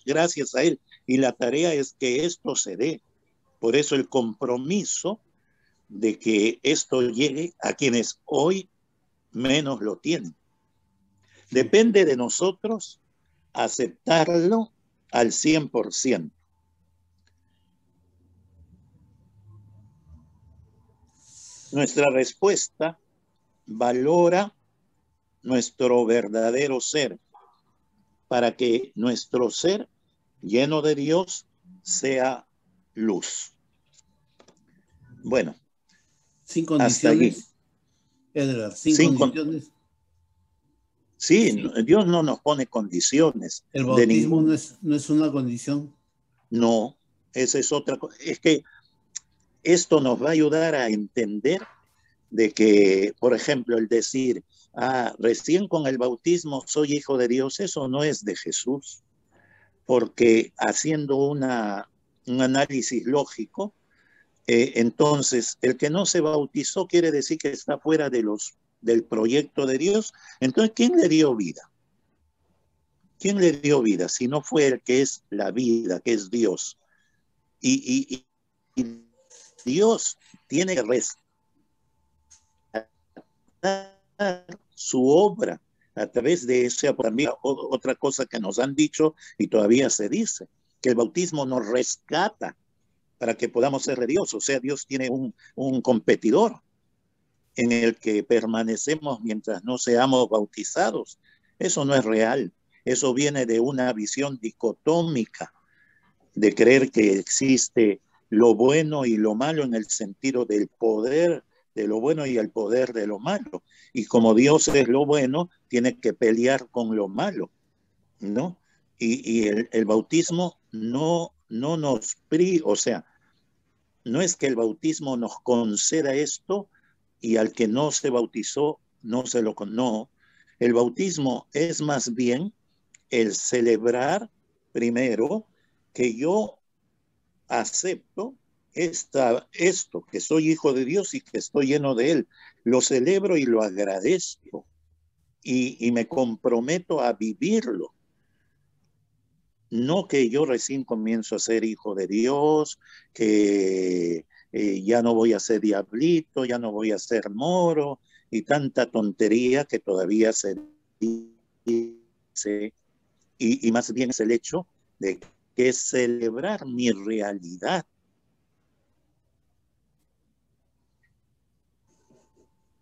S3: gracias a Él. Y la tarea es que esto se dé. Por eso el compromiso de que esto llegue a quienes hoy menos lo tienen. Depende de nosotros aceptarlo al 100%. Nuestra respuesta valora nuestro verdadero ser para que nuestro ser lleno de Dios sea luz. Bueno,
S6: sin condiciones, Edgar, sin condiciones.
S3: Sí, Dios no nos pone condiciones.
S6: ¿El bautismo no es una condición?
S3: No, esa es otra cosa. Es que esto nos va a ayudar a entender de que, por ejemplo, el decir, recién con el bautismo soy hijo de Dios, eso no es de Jesús, porque haciendo un análisis lógico, entonces el que no se bautizó quiere decir que está fuera del proyecto de Dios. Entonces, ¿quién le dio vida? ¿Quién le dio vida? Si no fue el que es la vida, que es Dios. Y Dios tiene que rescatar su obra a través de eso. También otra cosa que nos han dicho y todavía se dice, que el bautismo nos rescata para que podamos ser de Dios. O sea, Dios tiene un competidor en el que permanecemos mientras no seamos bautizados. Eso no es real. Eso viene de una visión dicotómica, de creer que existe lo bueno y lo malo en el sentido del poder de lo bueno y el poder de lo malo. Y como Dios es lo bueno, tiene que pelear con lo malo, ¿no? Y el bautismo no nos o sea, no es que el bautismo nos conceda esto y al que no se bautizó no se lo no. El bautismo es más bien el celebrar primero que yo acepto esto, que soy hijo de Dios y que estoy lleno de Él. Lo celebro y lo agradezco y me comprometo a vivirlo. No que yo recién comienzo a ser hijo de Dios, que ya no voy a ser diablito, ya no voy a ser moro y tanta tontería que todavía se dice. Y más bien es el hecho de que es celebrar mi realidad.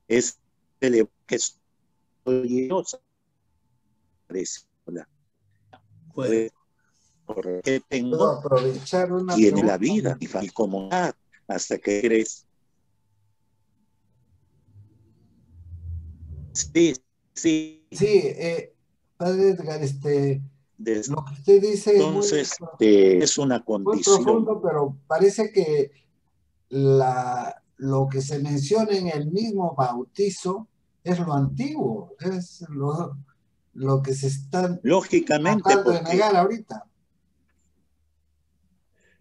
S3: Es celebrar que soy Dios.
S6: Bueno,
S3: Porque
S5: Puedo
S3: tengo
S5: aprovechar una
S3: y en la
S5: pregunta.
S3: vida, mi comunidad, hasta que eres. Sí, sí.
S5: Sí, padre Edgar, lo que usted dice es
S3: Entonces, es una
S5: muy
S3: condición.
S5: profundo, pero parece que lo que se menciona en el mismo bautizo es lo antiguo, es lo que se está
S3: Lógicamente,
S5: tratando de
S3: porque
S5: negar ahorita.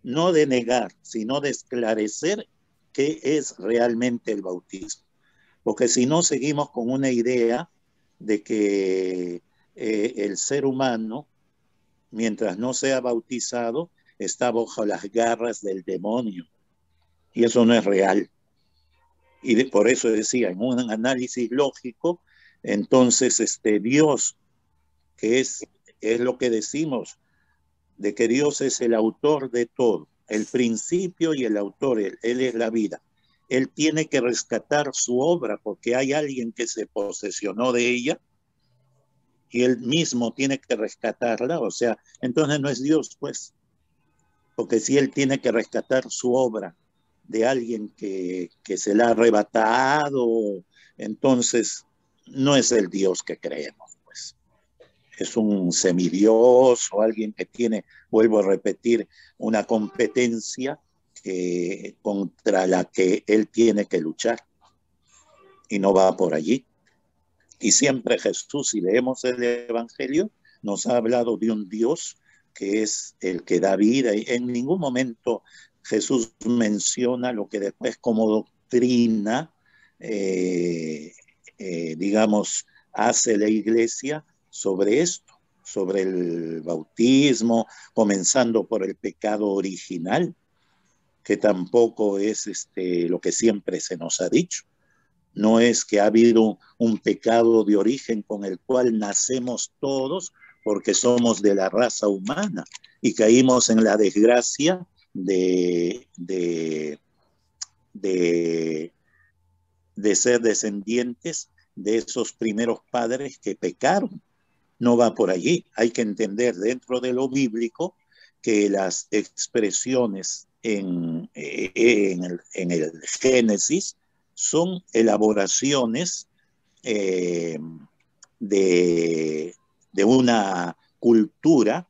S3: no de negar, sino de esclarecer qué es realmente el bautismo. Porque si no, seguimos con una idea de que el ser humano, mientras no sea bautizado, está bajo las garras del demonio. Y eso no es real. Y por eso decía, en un análisis lógico, entonces Dios, que es lo que decimos, de que Dios es el autor de todo, el principio y el autor, él es la vida. Él tiene que rescatar su obra porque hay alguien que se posesionó de ella y él mismo tiene que rescatarla, o sea, entonces no es Dios, pues, porque si él tiene que rescatar su obra de alguien que se la ha arrebatado, entonces no es el Dios que creemos, pues. Es un semidios o alguien que tiene, vuelvo a repetir, una competencia contra la que él tiene que luchar y no va por allí. Y siempre Jesús, si leemos el Evangelio, nos ha hablado de un Dios que es el que da vida. Y en ningún momento Jesús menciona lo que después como doctrina, digamos, hace la iglesia sobre esto, sobre el bautismo, comenzando por el pecado original, que tampoco es lo que siempre se nos ha dicho. No es que ha habido un pecado de origen con el cual nacemos todos porque somos de la raza humana y caímos en la desgracia de ser descendientes de esos primeros padres que pecaron. No va por allí. Hay que entender dentro de lo bíblico que las expresiones en el Génesis son elaboraciones de una cultura,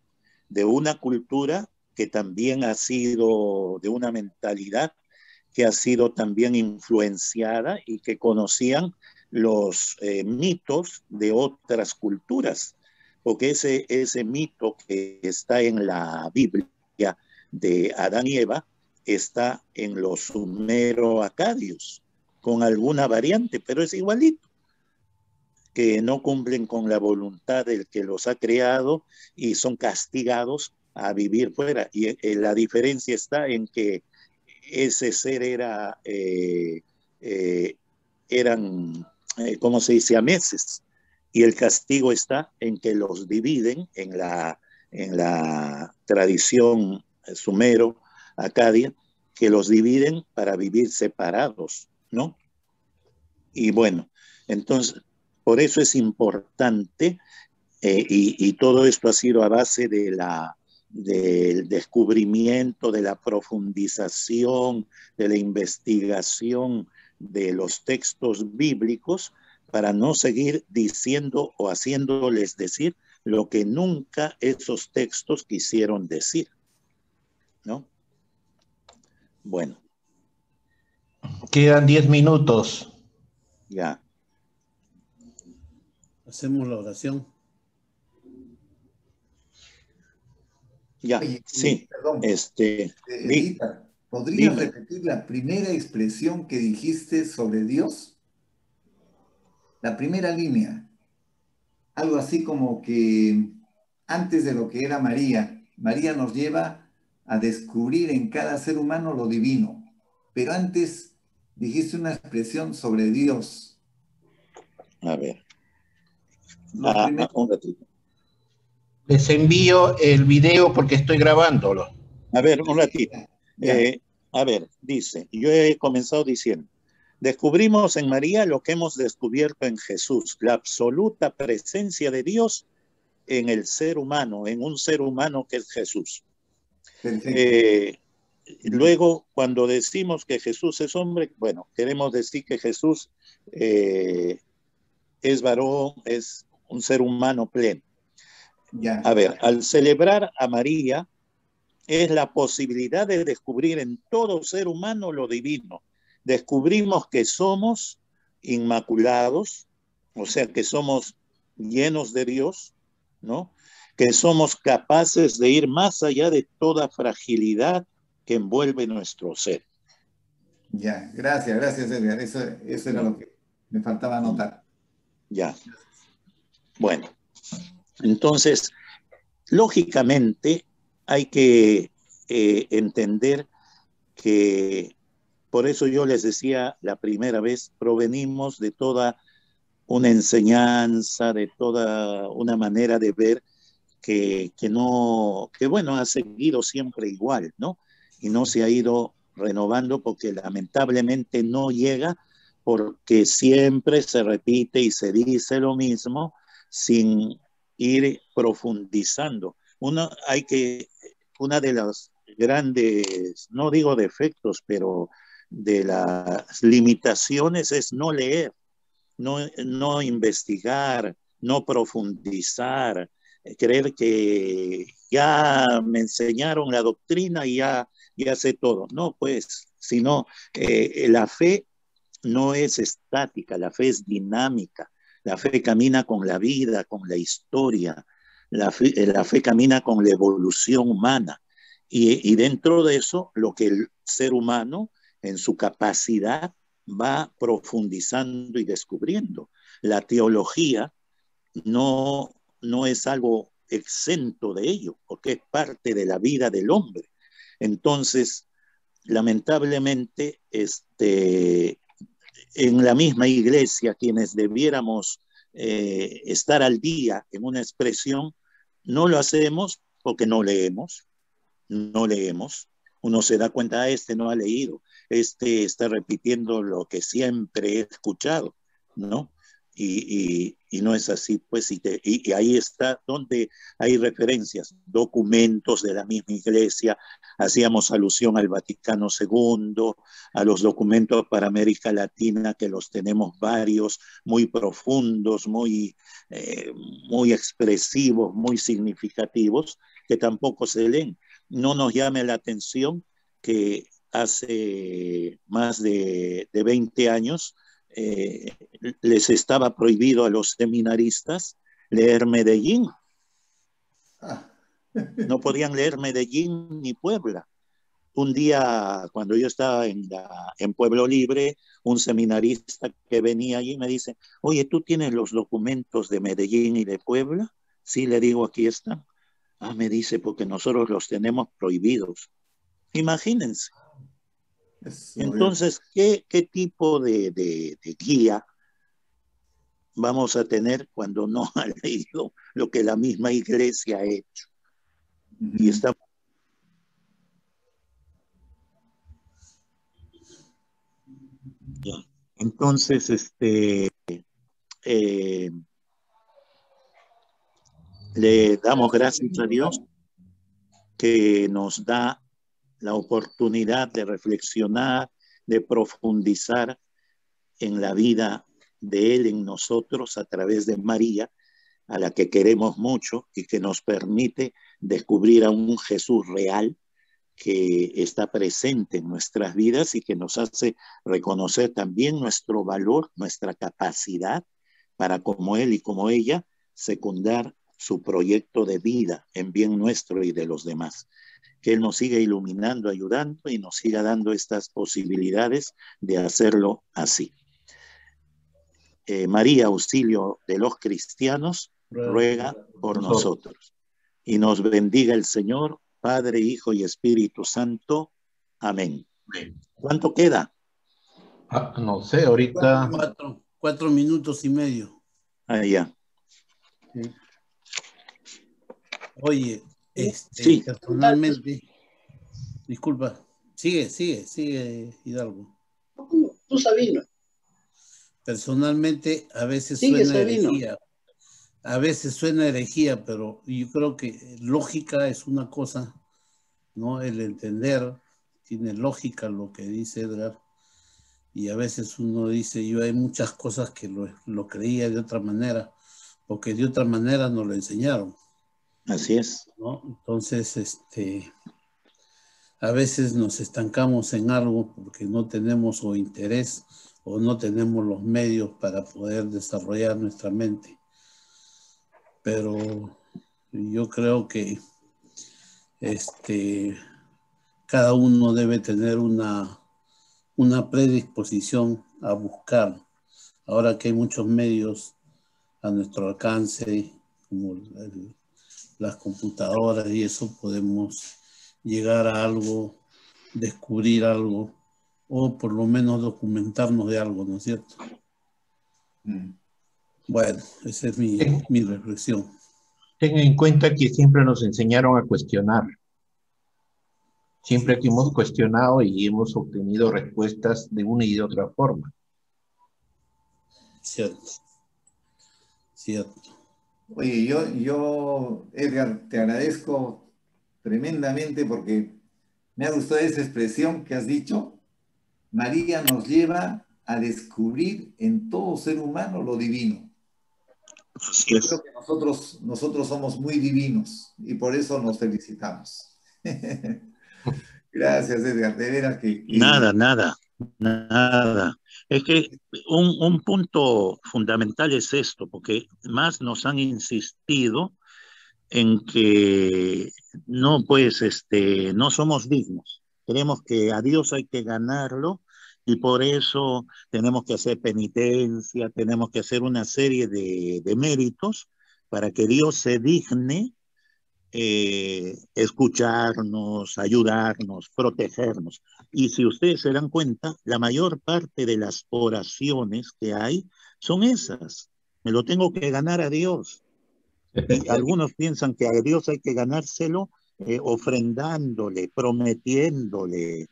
S3: que también ha sido de una mentalidad que ha sido también influenciada y que conocían los mitos de otras culturas, porque ese mito que está en la Biblia de Adán y Eva está en los sumero-acadios, con alguna variante, pero es igualito, que no cumplen con la voluntad del que los ha creado y son castigados a vivir fuera. Y la diferencia está en que ese ser eran, ¿cómo se dice?, siameses, y el castigo está en que los dividen en la tradición sumero-acadia, que los dividen para vivir separados, ¿no? Y bueno, entonces, por eso es importante, y todo esto ha sido a base del descubrimiento, de la profundización, de la investigación de los textos bíblicos para no seguir diciendo o haciéndoles decir lo que nunca esos textos quisieron decir, ¿no? Bueno.
S1: Quedan 10 minutos.
S3: Ya.
S6: Hacemos la oración.
S3: Ya,
S4: Oye,
S3: sí.
S4: Perdón.
S3: Edita,
S4: ¿podrías
S3: dime.
S4: repetir la primera expresión que dijiste sobre Dios? La primera línea. Algo así como que antes de lo que era María, María nos lleva a descubrir en cada ser humano lo divino. Pero antes dijiste una expresión sobre Dios.
S3: A ver.
S4: Lo primero.
S3: Un ratito.
S1: Les envío el video porque estoy grabándolo.
S3: A ver, un ratito.
S4: Ya.
S3: A ver, dice, yo he comenzado diciendo, descubrimos en María lo que hemos descubierto en Jesús, la absoluta presencia de Dios en el ser humano, en un ser humano que es Jesús.
S4: Perfecto.
S3: Luego, cuando decimos que Jesús es hombre, bueno, queremos decir que Jesús es varón, es un ser humano pleno.
S4: Ya.
S3: A ver, al celebrar a María, es la posibilidad de descubrir en todo ser humano lo divino. Descubrimos que somos inmaculados, o sea, que somos llenos de Dios, ¿no? Que somos capaces de ir más allá de toda fragilidad que envuelve nuestro ser.
S4: Ya, gracias, Edgar. Eso era lo que me faltaba anotar.
S3: Ya. Bueno, entonces, lógicamente hay que entender que, por eso yo les decía la primera vez, provenimos de toda una enseñanza, de toda una manera de ver que bueno, ha seguido siempre igual, ¿no? Y no se ha ido renovando porque lamentablemente no llega, porque siempre se repite y se dice lo mismo sin ir profundizando. Una de las grandes, no digo defectos, pero de las limitaciones es no leer, no investigar, no profundizar, creer que ya me enseñaron la doctrina y ya sé todo. No, pues, sino la fe no es estática, la fe es dinámica. La fe camina con la vida, con la historia. La fe camina con la evolución humana. Y dentro de eso, lo que el ser humano, en su capacidad, va profundizando y descubriendo. La teología no es algo exento de ello, porque es parte de la vida del hombre. Entonces, lamentablemente, en la misma iglesia, quienes debiéramos estar al día en una expresión, no lo hacemos porque no leemos. Uno se da cuenta, este no ha leído, este está repitiendo lo que siempre he escuchado, ¿no? Y no es así, pues, y ahí está donde hay referencias, documentos de la misma iglesia, hacíamos alusión al Vaticano II, a los documentos para América Latina, que los tenemos varios, muy profundos, muy expresivos, muy significativos, que tampoco se leen. No nos llame la atención que hace más de 20 años les estaba prohibido a los seminaristas leer Medellín. No podían leer Medellín ni Puebla. Un día, cuando yo estaba en Pueblo Libre, un seminarista que venía allí me dice, oye, ¿tú tienes los documentos de Medellín y de Puebla? Sí, le digo, aquí están. Ah, me dice, porque nosotros los tenemos prohibidos. Imagínense. Entonces, ¿qué tipo de guía vamos a tener cuando no ha leído lo que la misma iglesia ha hecho? Y está... Entonces, le damos gracias a Dios que nos da la oportunidad de reflexionar, de profundizar en la vida de Él en nosotros a través de María, a la que queremos mucho y que nos permite descubrir a un Jesús real que está presente en nuestras vidas y que nos hace reconocer también nuestro valor, nuestra capacidad para, como Él y como ella, secundar su proyecto de vida en bien nuestro y de los demás. Que Él nos siga iluminando, ayudando y nos siga dando estas posibilidades de hacerlo así. María, auxilio de los cristianos, ruega por nosotros. Y nos bendiga el Señor, Padre, Hijo y Espíritu Santo. Amén. ¿Cuánto queda?
S1: No sé, ahorita.
S6: 4 minutos y medio.
S3: Ya.
S6: Oye,
S3: sí.
S6: Personalmente, disculpa, sigue, Hidalgo.
S2: Tú, Sabino.
S6: Personalmente, a veces suena herejía. A veces suena herejía, pero yo creo que lógica es una cosa, ¿no? El entender, tiene lógica lo que dice Edgar, y a veces uno dice, yo hay muchas cosas que lo creía de otra manera, porque de otra manera nos lo enseñaron.
S3: Así es.
S6: ¿No? Entonces, a veces nos estancamos en algo porque no tenemos o interés o no tenemos los medios para poder desarrollar nuestra mente. Pero yo creo que cada uno debe tener una predisposición a buscar. Ahora que hay muchos medios a nuestro alcance, como las computadoras y eso, podemos llegar a algo, descubrir algo, o por lo menos documentarnos de algo, ¿no es cierto? Bueno, esa es mi reflexión.
S1: Tengan en cuenta que siempre nos enseñaron a cuestionar. Siempre que hemos cuestionado y hemos obtenido respuestas de una y de otra forma.
S6: Cierto.
S4: Oye, yo, Edgar, te agradezco tremendamente porque me ha gustado esa expresión que has dicho. María nos lleva a descubrir en todo ser humano lo divino.
S3: Así es.
S4: Creo que nosotros somos muy divinos y por eso nos felicitamos. Gracias, Edgar. De veras que...
S3: Nada. Es que un punto fundamental es esto, porque más nos han insistido en que no, pues, no somos dignos. Creemos que a Dios hay que ganarlo y por eso tenemos que hacer penitencia, tenemos que hacer una serie de méritos para que Dios se digne escucharnos, ayudarnos, protegernos. Y si ustedes se dan cuenta, la mayor parte de las oraciones que hay son esas. Me lo tengo que ganar a Dios. Y algunos piensan que a Dios hay que ganárselo ofrendándole, prometiéndole,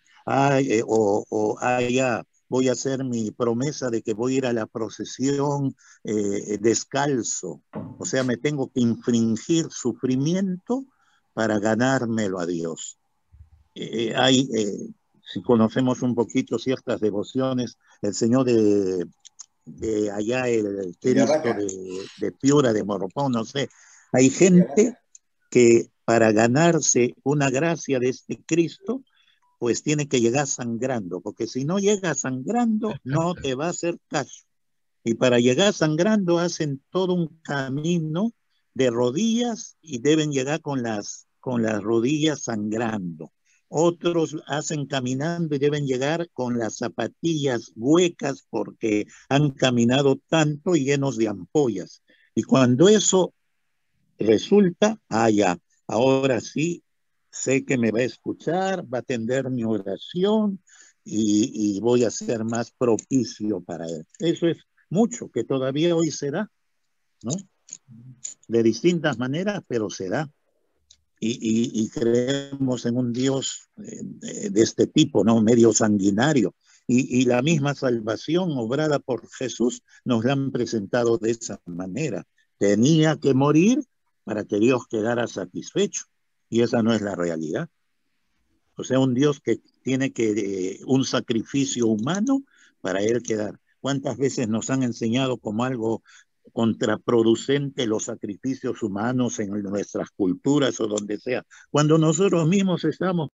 S3: ya voy a hacer mi promesa de que voy a ir a la procesión descalzo. O sea, me tengo que infringir sufrimiento para ganármelo a Dios. Si conocemos un poquito ciertas devociones, el Señor de allá, el Cristo de Piura, de Moropón, no sé, hay gente que para ganarse una gracia de este Cristo, pues tiene que llegar sangrando, porque si no llega sangrando, no te va a hacer caso. Y para llegar sangrando hacen todo un camino de rodillas y deben llegar con las rodillas sangrando. Otros hacen caminando y deben llegar con las zapatillas huecas porque han caminado tanto y llenos de ampollas. Y cuando eso resulta, ya, ahora sí, sé que me va a escuchar, va a atender mi oración y voy a ser más propicio para él. Eso es mucho que todavía hoy se da, ¿no? De distintas maneras, pero se da. Y creemos en un Dios de este tipo, ¿no? Medio sanguinario. Y la misma salvación obrada por Jesús nos la han presentado de esa manera. Tenía que morir para que Dios quedara satisfecho. Y esa no es la realidad. O sea, un Dios que tiene un sacrificio humano para él quedar. ¿Cuántas veces nos han enseñado como algo contraproducente los sacrificios humanos en nuestras culturas o donde sea? Cuando nosotros mismos estamos